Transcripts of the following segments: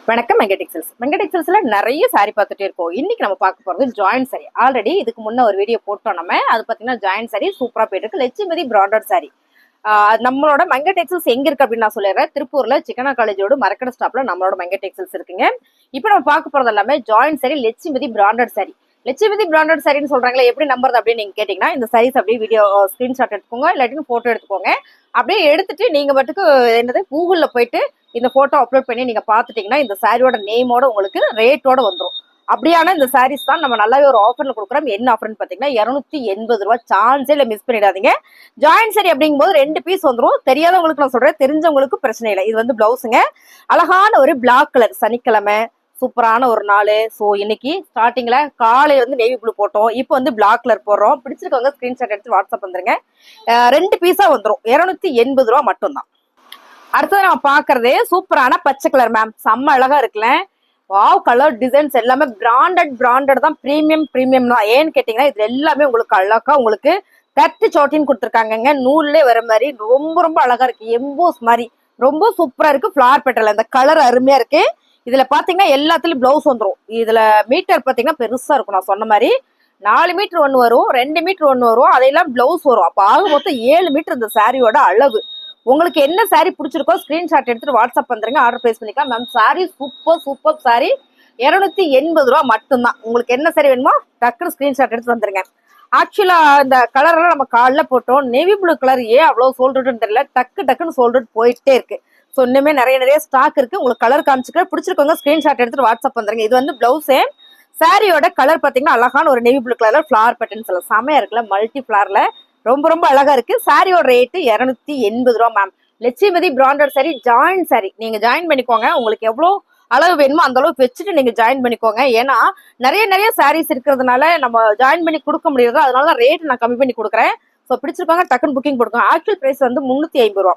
வணக்கம் மெங்கடெக்ஸல்ஸ்ல நிறைய சாரி பார்த்துட்டே இருக்கோம். இன்னைக்கு நம்ம பார்க்க போறது ஜாயிண்ட் சாரி. ஆல்ரெடி இதுக்கு முன்ன ஒரு வீடியோ போட்டோம் நம்ம. அது பாத்தீங்கன்னா ஜாயிண்ட் சாரி சூப்பரா போயிட்டு இருக்கு. லட்சுமதி பிராண்டட் சாரி. நம்மளோட மெங்க டெக்ஸ்டைல்ஸ் எங்க இருக்கு அப்படின்னு நான் சொல்லிடுறேன். திருப்பூர்ல சிக்கனா காலேஜோட மரக்கடை ஸ்டாப்ல நம்மளோட மெங்க டெக்ஸ்டைல்ஸ் இருக்குங்க. இப்போ நம்ம பார்க்க போறது எல்லாமே joint sari Lakshmipathi branded sari. Lakshmipathi branded சாரின்னு சொல்றாங்களே, எப்படி நம்புறது அப்படின்னு நீங்க கேட்டீங்கன்னா, இந்த சாரீஸ் அப்படியே வீடியோ ஸ்கிரீன்ஷாட் எடுத்துக்கோங்க, இல்லாட்டின்னு போட்டோ எடுத்துக்கோங்க. அப்படியே எடுத்துட்டு நீங்க மட்டுக்கு என்னது கூகுள்ல போயிட்டு இந்த போட்டோ அப்லோட் பண்ணி நீங்க பாத்துட்டீங்கன்னா இந்த சாரியோட நேமோட உங்களுக்கு ரேட்டோட வந்துடும். அப்படியான இந்த சாரீஸ் தான் நம்ம நல்லாவே ஒரு ஆஃபர்ல கொடுக்குறோம். என்ன ஆஃபர்னு பாத்தீங்கன்னா 280 ரூபாய். சான்ஸே இல்லை, மிஸ் பண்ணிடாதீங்க. ஜாயிண்ட் சாரி அப்படிங்கும் போது 2 பீஸ் வந்துடும். தெரியாதவங்களுக்கு நான் சொல்றேன், தெரிஞ்சவங்களுக்கு பிரச்சனை இல்லை. இது வந்து பிளவுஸுங்க. அழகான ஒரு பிளாக் கலர், சனிக்கிழமை சூப்பரான ஒரு நாள். ஸோ இன்னைக்கு ஸ்டார்டிங்ல காலையில வந்து நேவி ப்ளூ போட்டோம், இப்போ வந்து பிளாக் கலர் போடுறோம். பிடிச்சிருக்கவங்க ஸ்கிரீன்ஷாட் எடுத்து வாட்ஸ்அப் வந்துருங்க. 2 பீஸா வந்துடும். 280 ரூபா மட்டும்தான். அடுத்தது நம்ம பாக்குறதே சூப்பரான பச்சை கலர் மேம். செம்ம அழகா இருக்குல்ல. வாவ், கலர் டிசைன்ஸ் எல்லாமே பிராண்டட் தான். பிரீமியம் தான். ஏன்னு கேட்டீங்கன்னா இது எல்லாமே உங்களுக்கு அழகா உங்களுக்கு கட்டு சோட்டின்னு கொடுத்துருக்காங்க. நூல்லே வர மாதிரி ரொம்ப அழகா இருக்கு. எம்போஸ் மாதிரி ரொம்ப சூப்பரா இருக்கு. ஃபிளார் பெட்டல் இந்த கலர் அருமையா இருக்கு. இதுல பாத்தீங்கன்னா எல்லாத்துலயும் பிளவுஸ் வந்துடும். இதுல மீட்டர் பாத்தீங்கன்னா பெருசா இருக்கும். நான் சொன்ன மாதிரி 4 மீட்டர் ஒன்று வரும், 2 மீட்டர் ஒன்று வரும், அதையெல்லாம் பிளவுஸ் வரும். அப்ப ஆக மொத்தம் 7 மீட்டர் இந்த சாரியோட அளவு. உங்களுக்கு என்ன சாரி பிடிச்சிருக்கோ ஸ்கிரீன்ஷாட் எடுத்துட்டு வாட்ஸ்அப் வந்துருங்க, ஆர்டர் பிளேஸ் பண்ணிக்கலாம். Ma'am sorry super sorry. 280 ரூபா மட்டும்தான். உங்களுக்கு என்ன சாரி வேணுமோ டக்குனு ஸ்கிரீன்ஷாட் எடுத்து வந்துருங்க. ஆக்சுவலா இந்த கலர்லாம் நம்ம காலைல போட்டோம். நேவி ப்ளூ கலர் ஏன் அவ்வளவு சோல்டுன்னு தெரியல, டக்குன்னு சோல்டு போயிட்டே இருக்கு. ஸோ இன்னுமே நிறைய ஸ்டாக் இருக்கு. உங்களுக்கு கலர் காமிச்சுக்க பிடிச்சிருக்கவங்க ஸ்கிரீன்ஷாட் எடுத்துட்டு வாட்ஸ்அப் வந்துருங்க. இது வந்து பிளவுஸே. சாரியோட கலர் பாத்தீங்கன்னா அழகான ஒரு நேவி ப்ளூ கலர்ல ஃபிளார் பேட்டர்ன்ஸ் எல்லாம் செமையா இருக்குல்ல, மல்டி ஃபிளார்ல ரொம்ப அழகா இருக்கு. சாரியோட ரேட்டு 280 ரூபா ma'am. Lakshmipathi branded sari joint sari. நீங்க ஜாயின் பண்ணிக்கோங்க. உங்களுக்கு எவ்வளவு அளவு வேணுமோ அந்த அளவுக்கு வச்சுட்டு நீங்க ஜாயின் பண்ணிக்கோங்க. ஏன்னா நிறைய சாரீஸ் இருக்கிறதுனால நம்ம ஜாயின் பண்ணி கொடுக்க முடியாது. அதனால ரேட் நான் கம்மி பண்ணி கொடுக்குறேன். ஸோ பிடிச்சிருக்காங்க டக்குன்னு புக்கிங் கொடுக்கோங்க. ஆக்சுவல் பிரைஸ் வந்து 350 ரூபா.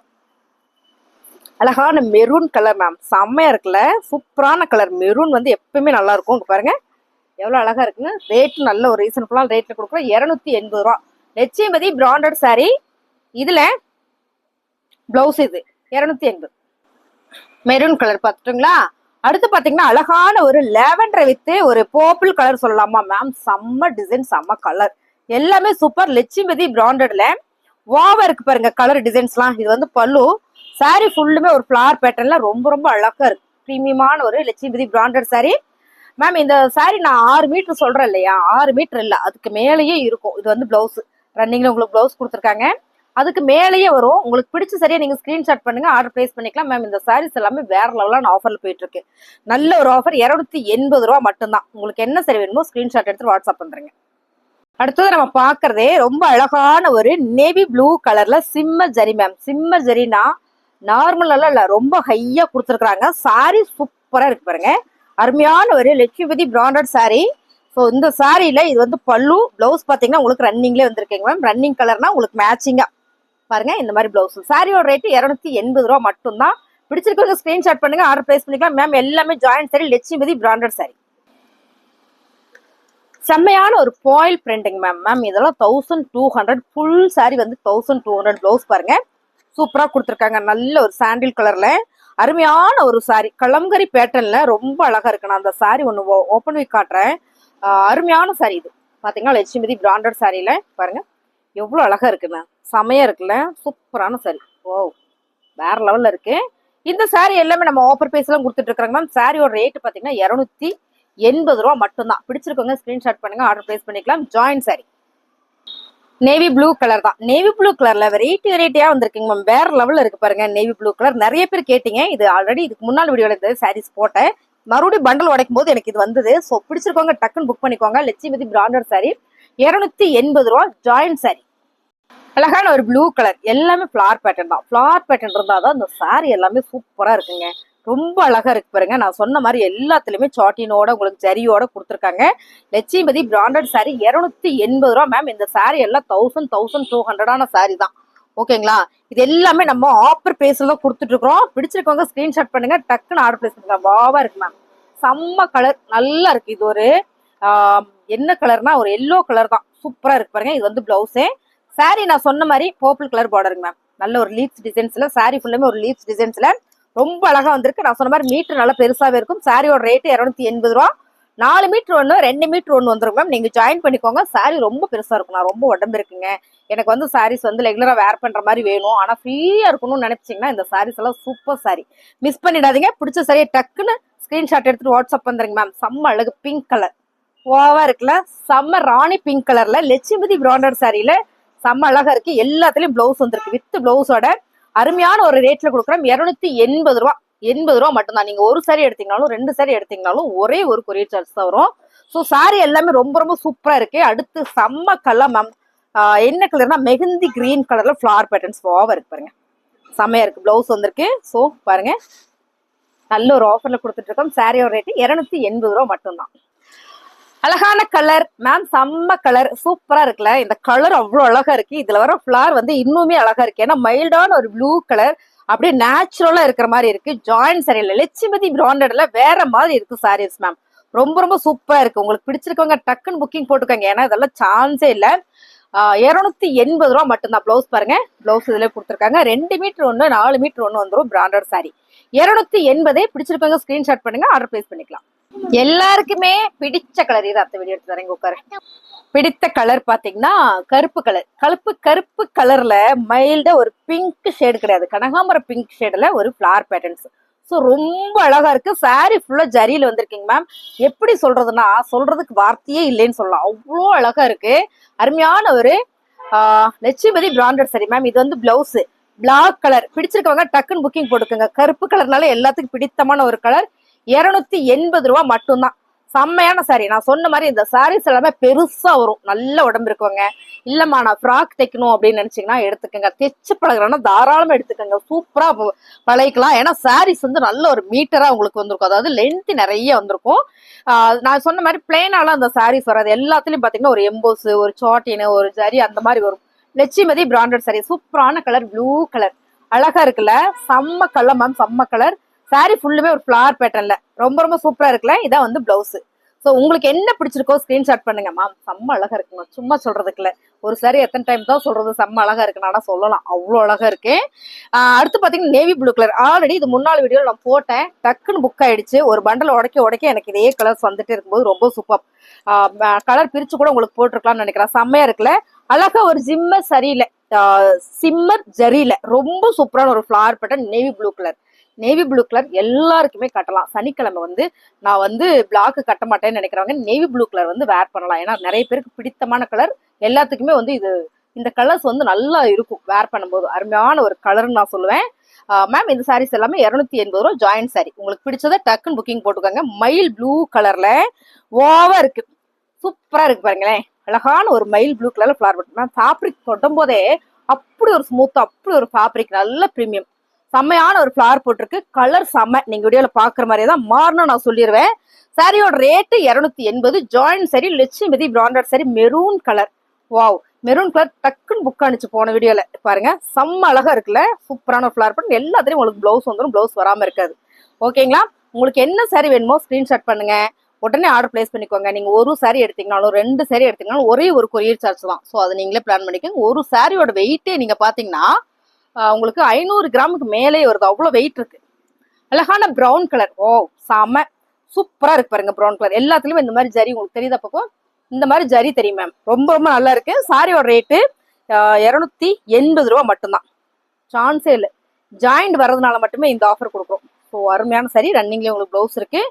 அழகான மெரூன் கலர் மேம், செம்மையா இருக்குல்ல. சூப்பரான கலர். மெரூன் வந்து எப்பவுமே நல்லா இருக்கும். இங்க பாருங்க எவ்வளவு அழகா இருக்குன்னு. ரேட் நல்ல ஒரு ரீசனபிளான ரேட்ல கொடுக்குறோம். 280 ரூபா லட்சுமதி பிராண்டட் சாரி. இதுல பிளவுஸ் இது 280. மெரூன் கலர் பார்த்துட்டுங்களா. அடுத்து பாத்தீங்கன்னா அழகான ஒரு லேவண்டர் வித் ஒரு பர்பிள் கலர் சொல்லலாமா மேம். செம்ம டிசைன், செம்ம கலர், எல்லாமே சூப்பர். லட்சுமதி பிராண்டட்ல வாவா இருக்கு பாருங்க கலர் டிசைன்ஸ்லாம். இது வந்து பல்லு. சாரி ஃபுல்லுமே ஒரு ஃபிளார் பேட்டர்ன்ல ரொம்ப அழகா இருக்கு. பிரீமியமான ஒரு லட்சுமதி பிராண்டட் சாரி மேம். இந்த சாரி நான் 6 மீட்டர் சொல்றேன் இல்லையா, 6 மீட்டர் இல்ல, அதுக்கு மேலேயே இருக்கும். இது வந்து பிளவுஸ் ரன்னிங்ல உங்களுக்கு பிளவுஸ் கொடுத்துருக்காங்க. அதுக்கு மேலேயே வரும். உங்களுக்கு பிடிச்ச சரியா நீங்க ஸ்கிரீன்ஷாட் பண்ணுங்க, ஆர்டர் பிளேஸ் பண்ணிக்கலாம். மேம் இந்த சாரீஸ் எல்லாமே வேற லெவலான ஆஃபர்ல போயிட்டு இருக்கு. நல்ல ஒரு ஆஃபர். 280 ரூபா மட்டும்தான். உங்களுக்கு என்ன சரி வேணுமோ ஸ்கிரீன்ஷாட் எடுத்து வாட்ஸ்அப் பண்றீங்க. அடுத்தது நம்ம பாக்குறதே ரொம்ப அழகான ஒரு நேவி ப்ளூ கலர்ல சிம்மர் ஜரி மேம். சிம்மர் ஜரினா நார்மலா இல்ல, ரொம்ப ஹையா கொடுத்துருக்காங்க. சாரி சூப்பரா இருக்கு பாருங்க. அருமையான ஒரு லட்சுமதி பிராண்டட் சாரி. ஸோ இந்த சாரியில இது வந்து பல்லு. பிளவுஸ் பாத்தீங்கன்னா உங்களுக்கு ரன்னிங்லேயே வந்திருக்கீங்க மேம். ரன்னிங் கலர்னா உங்களுக்கு மேட்சிங்கா பாருங்க இந்த மாதிரி பிளவுஸ். சாரியோட ரேட்டு 280 ரூபா மட்டும்தான். பிடிச்சிருக்கவங்க ஸ்கிரீன்ஷாட் பண்ணுங்க, ஆர்டர் பிளேஸ் பண்ணிக்கலாம். மேம் எல்லாமே joint sari Lakshmipathi branded sorry. செம்மையான ஒரு பாயில் பிரிண்டிங் மேம். மேம் இதெல்லாம் 1200. ஃபுல் சாரி வந்து 1200. பிளவுஸ் பாருங்க சூப்பரா கொடுத்துருக்காங்க. நல்ல ஒரு சாண்டில் கலர்ல அருமையான ஒரு சாரி. கலம்கரி பேட்டர்ன்ல ரொம்ப அழகா இருக்கு. நான் அந்த சாரி ஒன்று ஓப்பன் பண்ணி காட்டுறேன். அருமையான சாரி இது பாத்தீங்கன்னா லட்சுமதி பிராண்டட் சாரியில பாருங்க எவ்வளவு அழகா இருக்குண்ணா. செமையா இருக்குல்ல, சூப்பரான சாரி. ஓ வேற லெவல்ல இருக்கு. இந்த சாரி எல்லாமே நம்ம ஆஃபர் பிரைஸ் எல்லாம் கொடுத்துட்டு இருக்காங்க மேம். சாரியோட ரேட் பாத்தீங்கன்னா 280 ரூபா மட்டும்தான். பிடிச்சிருக்கவங்க ஸ்கிரீன்ஷாட் பண்ணுங்க, ஆர்டர் பிளேஸ் பண்ணிக்கலாம். Join sorry navy blue colour தான். நேவி ப்ளூ கலர்ல வெரைட்டியா வந்திருக்குங்க மேம். வேற லெவல்ல இருக்கு பாருங்க நேவி ப்ளூ கலர். நிறைய பேர் கேட்டீங்க. இது ஆல்ரெடி இதுக்கு முன்னாள் வீடியோல இந்த சாரீஸ் போட்டேன். மறுபடியும் பண்டல் உடைக்கும் போது எனக்கு இது வந்தது. ஸோ பிடிச்சிருக்கவங்க டக்குன்னு புக் பண்ணிக்கோங்க. லட்சுமதி பிராண்டட் சாரி 280 ரூபா. Join sorry. அழகான ஒரு ப்ளூ கலர். எல்லாமே ஃபிளார் பேட்டர்ன் தான். ஃபிளார் பேட்டர்ன் இருந்தாதான் இந்த சாரி எல்லாமே சூப்பரா இருக்குங்க. ரொம்ப அழகா இருக்கு பாருங்க. நான் சொன்ன மாதிரி எல்லாத்துலயுமே சாட்டினோட உங்களுக்கு ஜரியோட கொடுத்துருக்காங்க. லட்சுமதி பிராண்டட் சாரி 280 ரூபா மேம். இந்த சாரி எல்லாம் 1200 சாரி தான். ஓகேங்களா. இது எல்லாமே நம்ம ஆஃபர் பிரைஸ்ல தான் கொடுத்துட்டு இருக்கோம். பிடிச்சிருக்கவங்க ஸ்கிரீன்ஷாட் பண்ணுங்க, டக்குன்னு ஆர்டர் பிளேஸ் பண்ணுங்க. வாவா இருக்கு மேம். செம்ம கலர் நல்லா இருக்கு. இது ஒரு என்ன கலர்னா ஒரு எல்லோ கலர் தான். சூப்பரா இருக்கு பாருங்க. இது வந்து பிளவுஸே. சாரி நான் சொன்ன மாதிரி பர்பிள் கலர் பார்டருங்க மேம். நல்ல ஒரு லீவ்ஸ் டிசைன்ஸ்ல சாரி ஃபுல்லுமே ஒரு லீவ்ஸ் டிசைன்ஸ்ல ரொம்ப அழகா வந்திருக்கு. நான் சொன்ன மாதிரி மீட்டர் நல்லா பெருசாவே இருக்கும். சாரியோட ரேட்டு 280 ரூபா. 4 மீட்டர் ஒன்று 2 மீட்டர் ஒன்று வந்துடும் மேம். நீங்க ஜாயின் பண்ணிக்கோங்க. சாரி ரொம்ப பெருசா இருக்கும். நான் ரொம்ப உடம்பு இருக்குங்க, எனக்கு வந்து சாரீஸ் வந்து ரெகுலரா வேர் பண்ற மாதிரி வேணும், ஆனா ஃப்ரீயா இருக்கணும்னு நினைச்சீங்கன்னா இந்த சாரீஸ் எல்லாம் சூப்பர் சாரி. மிஸ் பண்ணிடாதீங்க. பிடிச்ச சரியை டக்குன்னு ஸ்கிரீன்ஷாட் எடுத்துட்டு வாட்ஸ்அப் பண்றீங்க மேம். செம்ம அழகு பிங்க் கலர் ஓவா இருக்குல்ல, செம்ம ராணி பிங்க் கலர்ல லட்சுமதி பிராண்டட் சாரியில செம்ம அழகா இருக்கு. எல்லாத்துலயும் பிளவுஸ் வந்திருக்கு வித் பிளவுஸோட. அருமையான ஒரு ரேட்ல கொடுக்குறோம். 280 ரூபா. 80 ரூபா மட்டும்தான். நீங்க ஒரு சாரி எடுத்தீங்கனாலும் 2 சாரி எடுத்தீங்கனாலும் ஒரே ஒரு கொரியர் சார்ஜ் தான் வரும். ஸோ சாரி எல்லாமே ரொம்ப ரொம்ப சூப்பரா இருக்கு. அடுத்து செம்ம கலர் மேம். என்ன கலர்னா மெஹந்தி கிரீன் கலர்ல ஃபிளவர் பேட்டர்ன்ஸ் ஓவா இருக்கு பாருங்க. செம்மையா இருக்கு. பிளவுஸ் வந்திருக்கு. ஸோ பாருங்க, நல்ல ஒரு ஆஃபர்ல கொடுத்துட்டு இருக்கோம். சாரியோட ரேட்டு 280 ரூபா மட்டும்தான். அழகான கலர் மேம், செம்ம கலர் சூப்பரா இருக்குல்ல. இந்த கலர் அவ்வளவு அழகா இருக்கு. இதுல வர ஃபிளவர் வந்து இன்னுமே அழகா இருக்கு. ஏன்னா மைல்டான ஒரு ப்ளூ கலர், அப்படியே நேச்சுரலா இருக்கிற மாதிரி இருக்கு. ஜாயின் சரியில்லை, லட்சுமதி பிராண்டட்ல வேற மாதிரி இருக்கு சாரீஸ் மேம். ரொம்ப ரொம்ப சூப்பரா இருக்கு. உங்களுக்கு பிடிச்சிருக்கவங்க டக்குன்னு புக்கிங் போட்டுக்கோங்க. ஏன்னா இதெல்லாம் சான்ஸே இல்லை. 280 ரூபா மட்டும்தான். பிளவுஸ் பாருங்க, பிளவுஸ் இதுல கொடுத்துருக்காங்க. 2 மீட்டர் ஒன்று 4 மீட்டர் ஒன்று வந்துடும். Branded sorry 280. பிடிச்சிருக்கவங்க ஸ்கிரீன்ஷாட் பண்ணுங்க, ஆர்டர் பிளேஸ் பண்ணிக்கலாம். எல்லாருக்குமே பிடிச்ச கலர் இது. அடுத்த வீடியோ எடுத்து தரேங்க, உட்காரு. பிடித்த கலர் பாத்தீங்கன்னா கருப்பு கலர். கருப்பு கலர்ல மைல்டா ஒரு பிங்க் ஷேடு கிடையாது, கனகாம்பர பிங்க் ஷேடுல ஒரு ஃபிளவர் பேட்டர்ன்ஸ். ஸோ ரொம்ப அழகா இருக்கு. சாரி ஃபுல்லா ஜரியில வந்திருக்கீங்க மேம். எப்படி சொல்றதுன்னா சொல்றதுக்கு வார்த்தையே இல்லைன்னு சொல்லலாம். அவ்வளோ அழகா இருக்கு. அருமையான ஒரு லட்சுமதி பிராண்டட் சாரி மேம். இது வந்து பிளவுஸ் பிளாக் கலர். பிடிச்சிருக்கவங்க டக்குன்னு புக்கிங் போட்டுக்கோங்க. கருப்பு கலர்னால எல்லாத்துக்கும் பிடித்தமான ஒரு கலர். 280 ரூபா மட்டும்தான். செம்மையான சாரி. நான் சொன்ன மாதிரி இந்த சாரீஸ் எல்லாமே பெருசா வரும். நல்ல உடம்பு இருக்கவங்க, இல்லம்மா நான் ஃப்ராக் தைக்கணும் அப்படின்னு நினைச்சீங்கன்னா எடுத்துக்கோங்க. தைச்சு பழகிறோன்னா தாராளமா எடுத்துக்கோங்க. சூப்பரா பழகிக்கலாம். ஏன்னா சாரீஸ் வந்து நல்ல ஒரு மீட்டரா உங்களுக்கு வந்திருக்கும். அதாவது லென்த் நிறைய வந்திருக்கும். நான் சொன்ன மாதிரி பிளெயினாலாம் அந்த சாரீஸ் வராது. எல்லாத்துலயும் பாத்தீங்கன்னா ஒரு எம்போஸ், ஒரு சாட்டின், ஒரு ஜரி அந்த மாதிரி வரும். லட்சுமதி பிராண்டட் சாரி. சூப்பரான கலர், ப்ளூ கலர் அழகா இருக்குல்ல. செம்ம கலர் மேம், செம்ம கலர். சாரி ஃபுல்லுமே ஒரு ஃபிளவர் பேட்டர்ன்ல ரொம்ப ரொம்ப சூப்பரா இருக்குல்ல. இதான் வந்து பிளவுஸ். ஸோ உங்களுக்கு என்ன பிடிச்சிருக்கோ ஸ்கிரீன்ஷாட் பண்ணுங்க மேம். செம்ம அழகா இருக்குங்க, சும்மா சொல்றதுக்குல. ஒரு சாரி எத்தனை டைம் தான் சொல்றது செம்ம அழகா இருக்குன்னு, ஆனா சொல்லலாம் அவ்வளோ அழகா இருக்கு. அடுத்து பாத்தீங்கன்னா நேவி ப்ளூ கலர். ஆல்ரெடி இது முன்னாள் வீடியோ நான் போட்டேன், டக்குன்னு புக் ஆயிடுச்சு. ஒரு பண்டல் உடைக்க எனக்கு இதே கலர்ஸ் வந்துட்டு இருக்கும்போது ரொம்ப சூப்பர். கலர் பிரிச்சு கூட உங்களுக்கு போட்டிருக்கலாம்னு நினைக்கிறேன். செம்மையா இருக்குல்ல. அழகா ஒரு ஜிம்மர் சரியில சிம்மர் ஜரியில ரொம்ப சூப்பரான ஒரு flower pattern. Navy blue colour. Navy blue colour எல்லாருக்குமே கட்டலாம். சனிக்கிழமை வந்து நான் வந்து பிளாக்கு கட்ட மாட்டேன்னு நினைக்கிறவங்க நேவி ப்ளூ கலர் வந்து வேர் பண்ணலாம். ஏன்னா நிறைய பேருக்கு பிடித்தமான கலர். எல்லாத்துக்குமே வந்து இந்த கலர்ஸ் வந்து நல்லா இருக்கும் வேர் பண்ணும்போது. அருமையான ஒரு கலர்னு நான் சொல்லுவேன் மேம். இந்த சாரீஸ் எல்லாமே 280 ரூபா ஜாயின் சாரி. உங்களுக்கு பிடிச்சதை டக்குன்னு புக்கிங் போட்டுக்கோங்க. மயில் ப்ளூ கலர்ல ஓவா இருக்கு, சூப்பரா இருக்கு பாருங்களேன். அழகான ஒரு மயில் ப்ளூ கலர்ல ஃபிளவர் பேட்டர்ன். ஃபேப்ரிக் தொட்டும் போதே அப்படி ஒரு ஸ்மூத், அப்படி ஒரு ஃபேப்ரிக், நல்ல பிரீமியம், செம்மையான ஒரு ஃபிளவர் போட்டிருக்கு. கலர் செம்ம. நீங்க வீடியோல பாக்குற மாதிரியே தான் மாறணும் நான் சொல்லிடுவேன். சாரியோட rate 280. Joint sari, Lakshmipathi branded sari, maroon colour. Wow, maroon colour டக்குன்னு புக் அனுச்சு போன வீடியோல பாருங்க. செம்ம அழகா இருக்குல்ல. சூப்பரான ஒரு ஃபிளவர் பேட்டர்ன். எல்லாத்துலயும் உங்களுக்கு பிளவுஸ் வந்துடும், பிளவுஸ் வராம இருக்காது. ஓகேங்களா. உங்களுக்கு என்ன சாரி வேணுமோ ஸ்கிரீன்ஷாட் பண்ணுங்க, உடனே ஆர்டர் பிளேஸ் பண்ணிக்கோங்க. நீங்க ஒரு சாரி எடுத்தீங்கனாலும் 2 சாரி எடுத்தீங்கனாலும் ஒரே ஒரு கொரியர் சார்ஜ் தான். ஸோ அதை நீங்களே பிளான் பண்ணிக்கோங்க. ஒரு சாரியோட வெயிட்டே நீங்க பாத்தீங்கன்னா உங்களுக்கு 500 கிராமுக்கு மேலே வருது. அவ்வளவு வெயிட் இருக்கு. அழகான பிரவுன் கலர். ஓ செம சூப்பரா இருக்கு பாருங்க. பிரவுன் கலர் எல்லாத்துலயும் இந்த மாதிரி ஜரி உங்களுக்கு தெரியுதா பக்கம்? இந்த மாதிரி ஜரி தெரியும் மேம். ரொம்ப ரொம்ப நல்லா இருக்கு. சாரியோட ரேட்டு 280 ரூபா மட்டும்தான். சான்ஸே இல்லை. ஜாயிண்ட் வர்றதுனால மட்டுமே இந்த ஆஃபர் கொடுக்குறோம். ஸோ அருமையான சாரி. ரன்னிங்லேயே உங்களுக்கு பிளவுஸ் இருக்கு.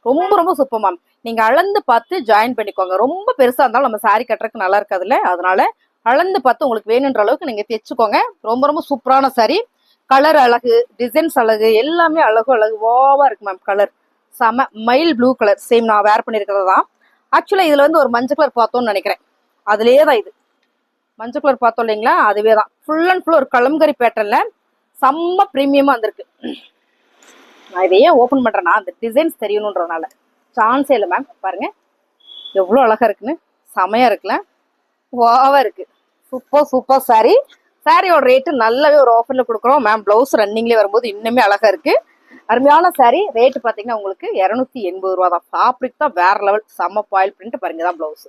ரொம்ப ரொம்ப சூப்பர் மேம். நீங்க அளந்து பார்த்து ஜாயின் பண்ணிக்கோங்க. ரொம்ப பெருசா இருந்தாலும் நம்ம சாரி கட்டுறதுக்கு நல்லா இருக்காதுல்ல, அதனால அளந்து பார்த்து உங்களுக்கு வேணுன்ற அளவுக்கு நீங்க தைச்சுக்கோங்க. ரொம்ப ரொம்ப சூப்பரான சாரி. கலர் அழகு, டிசைன்ஸ் அழகு, எல்லாமே அழகு ஓவா இருக்கு மேம். கலர் செம. மயில் ப்ளூ கலர் சேம் நான் வேர் பண்ணிருக்கிறது தான். ஆக்சுவலா இதுல வந்து ஒரு மஞ்சள் கலர் பார்த்தோம்னு நினைக்கிறேன். அதுலயே தான் இது மஞ்சள் கலர் பார்த்தோம் இல்லைங்களா, அதுவே தான். ஃபுல் அண்ட் ஃபுல் ஒரு கலம்கரி பேட்டர்ன்ல செம்ம பிரீமியமா வந்திருக்கு. நான் இதையே ஓப்பன் பண்றேன்னா அந்த டிசைன்ஸ் தெரியணுன்றதுனால. சான்ஸே இல்லை மேம். பாருங்க எவ்வளவு அழகா இருக்குன்னு. செமையா இருக்குல்ல, வாவா இருக்கு. Super super sorry. சாரியோட ரேட்டு நல்லாவே ஒரு ஆஃபர்ல கொடுக்குறோம் மேம். பிளவுஸ் ரன்னிங்லேயே வரும்போது இன்னுமே அழகா இருக்கு. அருமையான சாரி. ரேட்டு பாத்தீங்கன்னா உங்களுக்கு 280 ரூபா தான். ஃபேப்ரிக் தான் வேற லெவல். செம்ம பாயில் பிரிண்ட் பாருங்க தான் பிளவுஸ்.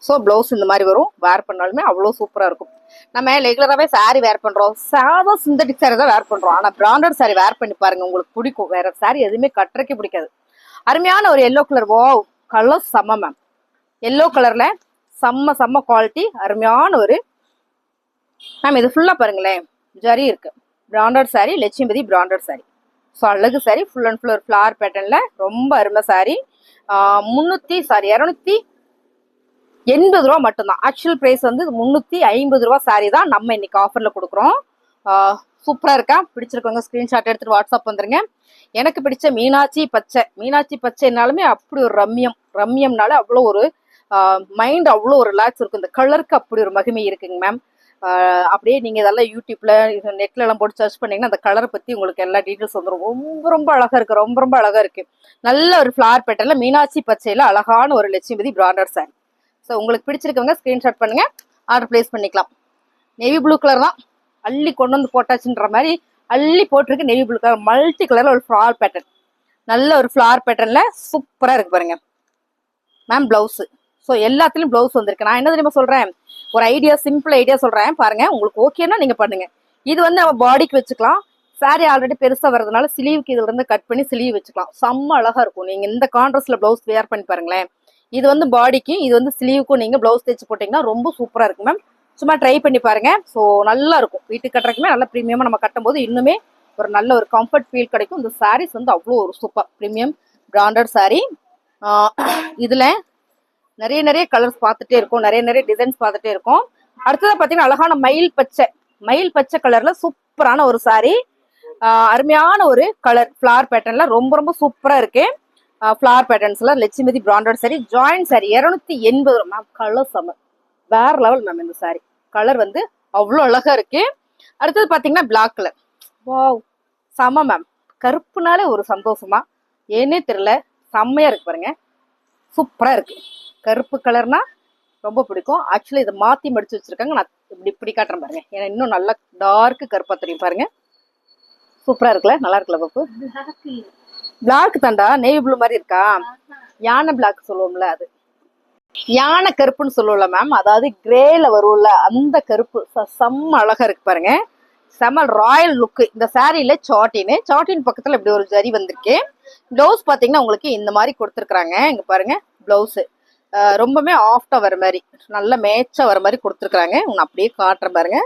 ஸோ ப்ளவுஸ் இந்த மாதிரி வரும். வேர் பண்ணாலுமே அவ்வளோ சூப்பராக இருக்கும். நம்ம ரெகுலராகவே சாரீ வேர் பண்ணுறோம், சாதா சிந்தட்டிக் சாரீ தான் வேர் பண்ணுறோம். ஆனால் பிராண்டட் சாரீ வேர் பண்ணி பாருங்க, உங்களுக்கு பிடிக்கும். வேற சாரீ எதுவுமே கட்டுறக்கே பிடிக்காது. அருமையான ஒரு எல்லோ கலர். வா, கலர் செம்ம மேம். எல்லோ கலர்ல செம்ம குவாலிட்டி, அருமையான ஒரு மேம். இது ஃபுல்லாக பாருங்களேன், ஜரி இருக்கு. Branded sari, Lakshmipathi branded sari. So அழகு சாரீ, ஃபுல் அண்ட் ஃபுல் ஒரு ஃப்ளார் பேட்டர்ன்ல ரொம்ப அருமை சாரீ. 280 ரூபா மட்டும்தான். ஆக்சுவல் பிரைஸ் வந்து 350 ரூபா சாரீ தான் நம்ம இன்னைக்கு ஆஃபர்ல கொடுக்குறோம். சூப்பரா இருக்கா? பிடிச்சிருக்கவங்க ஸ்கிரீன்ஷாட் எடுத்துட்டு வாட்ஸ்அப் வந்துருங்க. எனக்கு பிடிச்ச மீனாட்சி பச்சை. மீனாட்சி பச்சைனாலுமே அப்படி ஒரு ரம்யம்னால அவ்வளோ ஒரு மைண்ட் அவ்வளோ ஒரு ரிலாக்ஸ் இருக்கும். இந்த கலருக்கு அப்படி ஒரு மகிமை இருக்குங்க மேம். அப்படியே நீங்க இதெல்லாம் யூடியூப்ல நெட்ல எல்லாம் போட்டு சர்ச் பண்ணீங்கன்னா அந்த கலரை பத்தி உங்களுக்கு எல்லா டீட்டெயில்ஸ் வந்துடும். ரொம்ப அழகா இருக்கு, ரொம்ப அழகா இருக்கு. நல்ல ஒரு ஃபிளார் பேட்டர்ல மீனாட்சி பச்சையில அழகான ஒரு லட்சுமிபதி பிராண்டட் சாரி. ஸோ உங்களுக்கு பிடிச்சிருக்கவங்க ஸ்கிரீன்ஷாட் பண்ணுங்க, ஆர்டர் பிளேஸ் பண்ணிக்கலாம். நேவி ப்ளூ கலர் தான் அள்ளி கொண்டு வந்து போட்டாச்சுன்ற மாதிரி அள்ளி போட்டிருக்கு. நேவி ப்ளூ கலர் மல்டி கலர்ல ஒரு ஃபிளார் பேட்டர்ன், நல்ல ஒரு ஃபிளார் பேட்டர்ன்ல சூப்பரா இருக்கு பாருங்க மேம். பிளவுஸ், ஸோ எல்லாத்துலயும் பிளவுஸ் வந்திருக்கு. நான் என்ன தெரியுமா சொல்றேன், ஒரு ஐடியா, சிம்பிள் ஐடியா சொல்றேன் பாருங்க. உங்களுக்கு ஓகேன்னா நீங்க பண்ணுங்க. இது வந்து நம்ம பாடிக்கு வச்சுக்கலாம். சாரி ஆல்ரெடி பெருசா வர்றதுனால ஸ்லீவுக்கு இதுல இருந்து கட் பண்ணி ஸ்லீவ் வச்சுக்கலாம். செம்ம அழகா இருக்கும். நீங்க இந்த கான்ட்ராஸ்ட்ல பிளவுஸ் வேர் பண்ணி பாருங்களேன். இது வந்து பாடிக்கு, இது வந்து ஸ்லீவுக்கும் நீங்க பிளவுஸ் தைச்சு போட்டீங்கன்னா ரொம்ப சூப்பரா இருக்கும் மேம். சும்மா ட்ரை பண்ணி பாருங்க. ஸோ நல்லா இருக்கும். வீட்டுக்கு கட்டுறதுக்குமே நல்லா ப்ரீமியமா நம்ம கட்டும் போது இன்னுமே ஒரு நல்ல ஒரு கம்ஃபர்ட் ஃபீல் கிடைக்கும். இந்த சாரீஸ் வந்து அவ்வளோ ஒரு சூப்பர் ப்ரீமியம் பிராண்டட் சாரீ. இதுல நிறைய கலர்ஸ் பார்த்துட்டே இருக்கும், நிறைய டிசைன்ஸ் பார்த்துட்டே இருக்கும். அடுத்தது பாத்தீங்கன்னா அழகான மயில் பச்சை கலர்ல சூப்பரான ஒரு சாரீ. அருமையான ஒரு கலர் ஃபிளார் பேட்டர்ன்ல ரொம்ப சூப்பரா இருக்கு. ஃபிளார் பேட்டர்ன்ஸ்ல Lakshmipathi branded sari, joint sari 280 ma'am. Colour செம வேற லெவல் மேம். இந்த சாரி கலர் வந்து அவ்வளோ அழகா இருக்கு. அடுத்தது பாத்தீங்கன்னா பிளாக் கலர். வாவ், செம மேம். கருப்புனாலே ஒரு சந்தோஷமா ஏன்னே தெரியல, செம்மையா இருக்கு பாருங்க. சூப்பரா இருக்கு. கருப்பு கலர்னா ரொம்ப பிடிக்கும். ஆக்சுவலி இதை மாத்தி மடிச்சு வச்சிருக்காங்க. நான் இப்படி காட்டுறேன் பாருங்க. ஏன்னா இன்னும் நல்லா டார்க் கருப்பா தெரியும் பாருங்க. சூப்பரா இருக்குல்ல, நல்லா இருக்குல்ல பாப்பு? பிளாக் தாண்டா, நேவி ப்ளூ மாதிரி இருக்கா? யானை பிளாக் சொல்லுவோம்ல, அது யானை கருப்புன்னு சொல்லுவோம்ல மேம். அதாவது கிரேல வரும்ல அந்த கருப்பு. செம்ம அழகா இருக்கு பாருங்க. செம்ம ராயல் லுக். இந்த சாரியில சாட்டின் பக்கத்துல இப்படி ஒரு ஜரி வந்திருக்கு. பிளவுஸ் பாத்தீங்கன்னா உங்களுக்கு இந்த மாதிரி கொடுத்துருக்காங்க. இங்க பாருங்க பிளவுஸ் ரொம்பவே ஆஃப்டா வர மாதிரி, நல்ல மேட்சா வர மாதிரி கொடுத்துருக்காங்க. நான் அப்படியே காட்டுறேன் பாருங்க.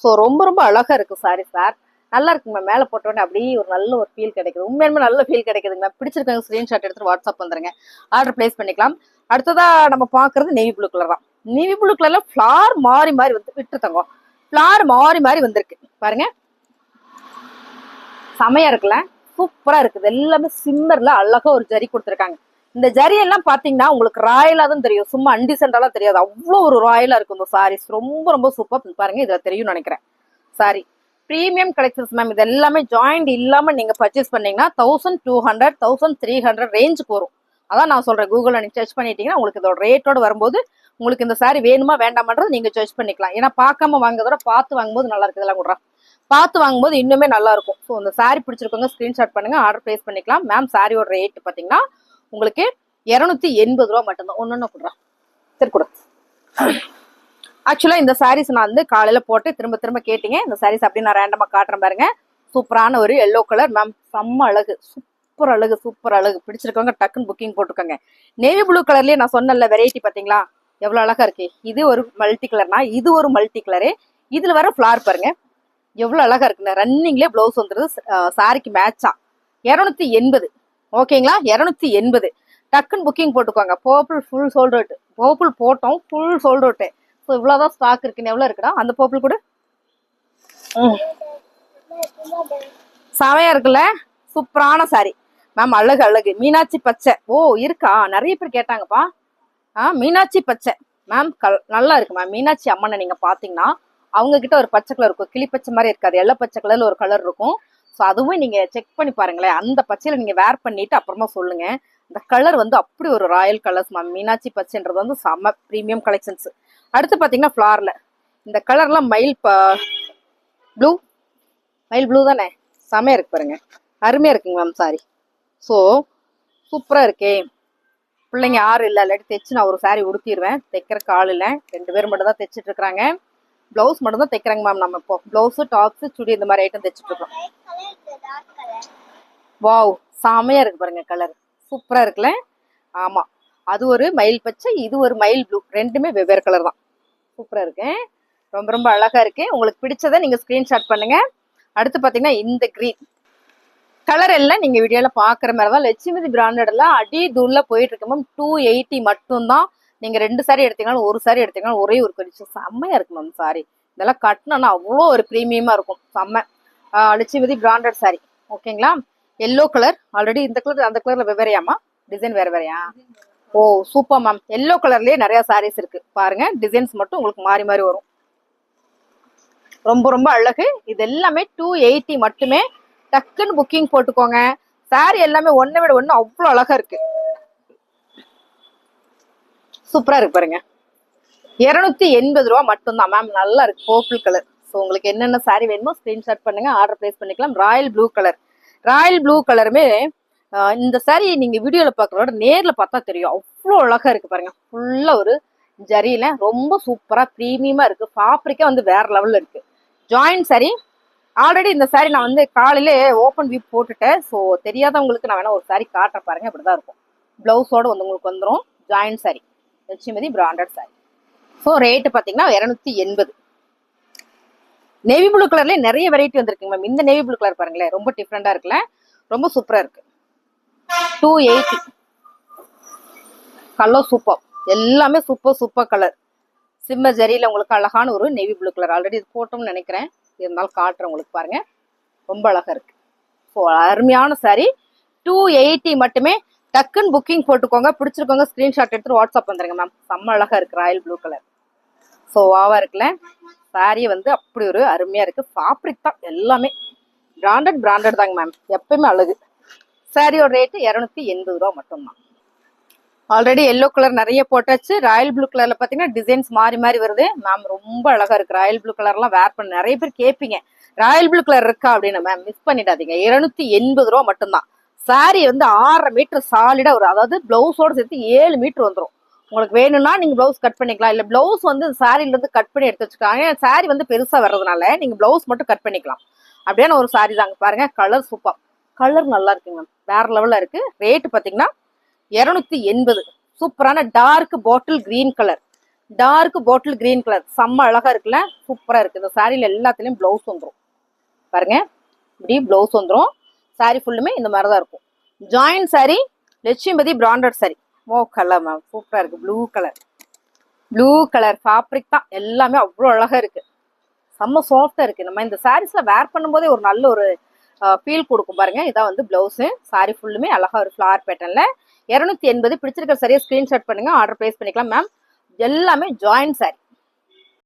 ஸோ ரொம்ப அழகா இருக்கு சாரி சார். நல்லா இருக்குங்க மேல போட்டோன்னே அப்படியே ஒரு நல்ல ஒரு ஃபீல் கிடைக்குது. உண்மையுமே நல்ல ஃபீல் கிடைக்குதுங்க. பிடிச்சிருக்காங்க ஸ்கிரீன்ஷாட் எடுத்துட்டு வாட்ஸ்அப் வந்துருங்க, ஆர்டர் பிளேஸ் பண்ணிக்கலாம். அடுத்ததா நம்ம பாக்குறது நேவி ப்ளூ கலர் தான். நேவி ப்ளூ கலர்ல ஃபிளார் மாறி வந்து விட்டுருத்தங்க. ஃபிளார் மாறி வந்திருக்கு பாருங்க. செமையா இருக்குல்ல, சூப்பரா இருக்குது. எல்லாமே சிம்மர்ல அழகா ஒரு ஜரி கொடுத்துருக்காங்க. இந்த ஜரி எல்லாம் பாத்தீங்கன்னா உங்களுக்கு ராயலா தான் தெரியும், சும்மா அன்டிசென்டாலாம் தெரியாது. அவ்வளோ ஒரு ராயலா இருக்கும் இந்த சாரீஸ். ரொம்ப சூப்பர் பாருங்க. இதுல தெரியும் நினைக்கிறேன். Sorry premium collections ma'am. இது எல்லாமே ஜாயிண்ட் இல்லாம நீங்க பர்ச்சேஸ் பண்ணீங்கன்னா 1200 1300 ரேஞ்சுக்கு வரும். அதான் நான் சொல்றேன், கூகுள்ல நீங்க சர்ச் பண்ணிட்டீங்கன்னா உங்களுக்கு இதோட ரேட்டோட வரும்போது உங்களுக்கு இந்த சாரி வேணுமா வேண்டாமன்றது நீங்க சர்ச் பண்ணிக்கலாம். ஏன்னா பார்க்காம வாங்குறதோட பார்த்து வாங்கும்போது நல்லா இருக்கு. இதெல்லாம் கூட பார்த்து வாங்கும்போது இன்னுமே நல்லா இருக்கும். ஸோ இந்த சாரி பிடிச்சிருக்கவங்க ஸ்கிரீன்ஷாட் பண்ணுங்க, ஆர்டர் பிளேஸ் பண்ணிக்கலாம். மேம் சாரியோட ரேட் பாத்தீங்கன்னா உங்களுக்கு 280 ரூபா மட்டும்தான். ஒன்னு கொடுறா, சரி கொடு. ஆக்சுவலா இந்த சாரீஸ் நான் வந்து காலையில போட்டு திரும்ப கேட்டீங்க. இந்த சாரீஸ் அப்படி நான் ரேண்டமா காட்டுறேன் பாருங்க. சூப்பரான ஒரு எல்லோ கலர் மேம். செம்ம அழகு, சூப்பர் அழகு. பிடிச்சிருக்கவங்க டக்குன்னு புக்கிங் போட்டுக்கோங்க. நேவி ப்ளூ கலர்லயே நான் சொன்ன வெரைட்டி பாத்தீங்களா எவ்வளவு அழகா இருக்கு. இது ஒரு மல்டி கலர்னா இது ஒரு மல்டி கலரு. இதுல வர ஃபிளார் பாருங்க எவ்வளவு அழகா இருக்குங்க. ரன்னிங்லேயே பிளவுஸ் வந்துருது சாரிக்கு மேட்சா. 280 ஓகேங்களா? 280 டக்குன்னு புக்கிங் போட்டுக்கோங்க. Purple full sold out. Purple போட்டோம், ஃபுல் சோல்ட் அவுட். ஸோ இவ்வளோதான் ஸ்டாக் இருக்குன்னு. எவ்வளோ இருக்குடா அந்த பர்பிள் கூட? செமையா இருக்குல்ல, சூப்பரான சாரி மேம். அழகு மீனாட்சி பச்சை. ஓ இருக்கா, நிறைய பேர் கேட்டாங்கப்பா. மீனாட்சி பச்சை மேம் நல்லா இருக்கு மேம். மீனாட்சி அம்மனை நீங்க பாத்தீங்கன்னா அவங்க கிட்ட ஒரு பச்சை கலர் இருக்கும், கிளி பச்சை மாதிரி இருக்காது, எல்லோ பச்சை கலர்ல ஒரு கலர் இருக்கும். ஸோ அதுவும் நீங்க செக் பண்ணி பாருங்களேன். அந்த பச்சையில நீங்க வேர் பண்ணிட்டு அப்புறமா சொல்லுங்க. இந்த கலர் வந்து அப்படி ஒரு ராயல் கலர்ஸ் மேம். மீனாட்சி பச்சைன்றது வந்து செம்ம ப்ரீமியம் கலெக்ஷன்ஸ். அடுத்து பாத்தீங்கன்னா ஃபிளார்ல இந்த கலர்லாம் மயில் ப்ளூ தானே, செமையா இருக்கு பாருங்க. அருமையா இருக்குங்க மேம் சாரி. ஸோ சூப்பரா இருக்கே. பிள்ளைங்க யாரும் இல்லை, இல்லாட்டி தைச்சு நான் ஒரு சாரி உடுத்திடுவேன். தைக்கிறக்கு ஆள் இல்லை, 2 பேர் மட்டும் தான் தைச்சிட்டு இருக்கிறாங்க. பிளவுஸ் மட்டும் தான் தைக்கிறாங்க மேம். நம்ம இப்போ பிளவுஸு டாப்ஸு சுடி இந்த மாதிரி ஐட்டம் தைச்சிட்டு இருக்கோம். வாவ், செமையா இருக்கு பாருங்க, கலர் சூப்பரா இருக்குல்ல. ஆமா, அது ஒரு மயில் பச்சை, இது ஒரு மயில் ப்ளூ, ரெண்டுமே வெவ்வேறு கலர் தான். சூப்பரா இருக்கு, ரொம்ப ரொம்ப அழகா இருக்கு. உங்களுக்கு பிடிச்சதை நீங்க ஸ்கிரீன்ஷாட் பண்ணுங்க. அடுத்து பாத்தீங்கன்னா இந்த கிரீன் கலர் எல்லாம் நீங்க வீடியோல பாக்குற மாதிரி தான். லட்சுமதி பிராண்டட்ல அடி தூள்ல போயிட்டு இருக்கு மேம். 280 மட்டும்தான். நீங்க 2 சாரி எடுத்தீங்கன்னாலும், ஒரு சாரி எடுத்தீங்கன்னாலும் ஒரே ஒரு கடிச்சு செம்மையா இருக்கு மேம். சாரி இதெல்லாம் கட்டினா அவ்வளோ ஒரு ப்ரீமியமா இருக்கும், செம்ம. லட்சுமதி பிராண்டட் சாரி, ஓகேங்களா. எல்லோ கலர், ஆல்ரெடி இந்த கலர் அந்த கலர்ல வெவ்வேறையாமா, டிசைன் வேற வேறையா? ஓ சூப்பர் மேம். எல்லோ கலர்லயே நிறைய சாரீஸ் இருக்கு பாருங்க. டிசைன்ஸ் மட்டும் உங்களுக்கு மாறி மாறி வரும். ரொம்ப ரொம்ப அழகு. இது எல்லாமே 280 மட்டுமே. டக்குன்னு புக்கிங் போட்டுக்கோங்க. சாரி எல்லாமே ஒன்னை விட ஒண்ணு அவ்வளவு அழகா இருக்கு, சூப்பரா இருக்கு பாருங்க. 280 ரூபா மட்டும்தான் மேம். நல்லா இருக்கு, பர்பிள் கலர். ஸோ உங்களுக்கு என்னென்ன சாரி வேணுமோ ஸ்கிரீன்ஷாட் பண்ணுங்க, ஆர்டர் பிளேஸ் பண்ணிக்கலாம். Royal blue colour, Royal blue கலருமே இந்த சாரி நீங்க வீடியோல பாக்குறதோட நேர்ல பார்த்தா தெரியும், அவ்வளோ அழகா இருக்கு பாருங்க. ஃபுல்லா ஒரு ஜரியில ரொம்ப சூப்பரா ப்ரீமியமா இருக்கு. ஃபேப்ரிக்கா வந்து வேற லெவல்ல இருக்கு. ஜாயின்ட் சாரி. ஆல்ரெடி இந்த சாரி நான் வந்து காலையிலே ஓப்பன் வியூ போட்டுட்டேன். ஸோ தெரியாதவங்களுக்கு நான் வேணா ஒரு சாரி காட்டுற பாருங்க. இப்படிதான் இருக்கும், பிளவுஸோட வந்து உங்களுக்கு வந்துடும். Joint sari, Lakshmipathi branded sari. So rate பார்த்தீங்கன்னா 280. நேவி ப்ளூ கலர்லேயே நிறைய வெரைட்டி வந்திருக்குங்க மேம். இந்த நேவி ப்ளூ கலர் பாருங்களேன், ரொம்ப டிஃப்ரெண்டா இருக்குல்ல, ரொம்ப சூப்பரா இருக்கு. 280 கலர் சூப்பர், எல்லாமே சூப்பர் சூப்பர் கலர். சிம்ம ஜரியில உங்களுக்கு அழகான ஒரு நேவி ப்ளூ கலர். ஆல்ரெடி இது போட்டோம்னு நினைக்கிறேன், இருந்தாலும் காட்டுறேன் உங்களுக்கு பாருங்க. ரொம்ப அழகா இருக்கு. ஸோ அருமையான சாரி, 280 மட்டுமே. டக்குன்னு புக்கிங் போட்டுக்கோங்க. பிடிச்சிருக்கோங்க ஸ்கிரீன்ஷாட் எடுத்துட்டு வாட்ஸ்அப் வந்துருங்க மேம். செம்ம அழகா இருக்கு ராயல் ப்ளூ கலர். ஸோ வாவா இருக்குல்ல, சாரி வந்து அப்படி ஒரு அருமையா இருக்கு. ஃபேப்ரிக் தான் எல்லாமே பிராண்டட் தாங்க மேம், எப்பயுமே அழகு. சாரியோட ரேட்டு 280 ரூபா மட்டும்தான். ஆல்ரெடி எல்லோ கலர் நிறைய போட்டாச்சு. ராயல் ப்ளூ கலர்ல பாத்தீங்கன்னா டிசைன்ஸ் மாறி மாறி வருது மேம். ரொம்ப அழகா இருக்கு. ராயல் ப்ளூ கலர்லாம் வேர் பண்ண நிறைய பேர் கேட்பீங்க, ராயல் ப்ளூ கலர் இருக்கா அப்படின்னு. மேம் மிஸ் பண்ணிடாதீங்க, 280 ரூபா மட்டும்தான். சாரி வந்து 6.5 மீட்டர் சாலிடா வரும். அதாவது பிளவுஸோட சேர்த்து 7 மீட்டர் வந்துடும். உங்களுக்கு வேணும்னா நீங்க பிளவுஸ் கட் பண்ணிக்கலாம், இல்ல பிளவுஸ் வந்து சாரில இருந்து கட் பண்ணி எடுத்து வச்சுக்கலாம். ஏன்னா சாரி வந்து பெருசா வர்றதுனால நீங்க பிளவுஸ் மட்டும் கட் பண்ணிக்கலாம். அப்படியான ஒரு சாரி தாங்க பாருங்க. கலர் சூப்பர், கலர் நல்லா இருக்குங்க மேம், வேற லெவல்ல இருக்கு. ரேட்டு பாத்தீங்கன்னா 280. சூப்பரான dark bottle green colour, dark bottle green colour செம்ம அழகா இருக்குல்ல, சூப்பரா இருக்கு. இந்த சாரியில எல்லாத்துலயும் பிளவுஸ் வந்துடும் பாருங்க. இப்படி பிளவுஸ் வந்துடும். சாரி ஃபுல்லுமே இந்த மாதிரிதான் இருக்கும். Joint sari, Lakshmipathi branded sari. Oh colour ma'am சூப்பரா இருக்கு. Blue colour, blue colour fabric தான், எல்லாமே அவ்வளோ அழகா இருக்கு. செம்ம சாஃப்டா இருக்கு. நம்ம இந்த சாரீஸ்ல வேர் பண்ணும்போதே ஒரு நல்ல ஒரு ஃபீல் கொடுக்கும் பாருங்க. இதான் வந்து பிளவுஸ். சாரி ஃபுல்லுமே அழகா ஒரு ஃபிளார் பேட்டர்ன்ல. 280. பிடிச்சிருக்க சரியா ஸ்கிரீன்ஷாட் பண்ணுங்க, ஆர்டர் பிளேஸ் பண்ணிக்கலாம் மேம். எல்லாமே ஜாயின்ட் சாரி.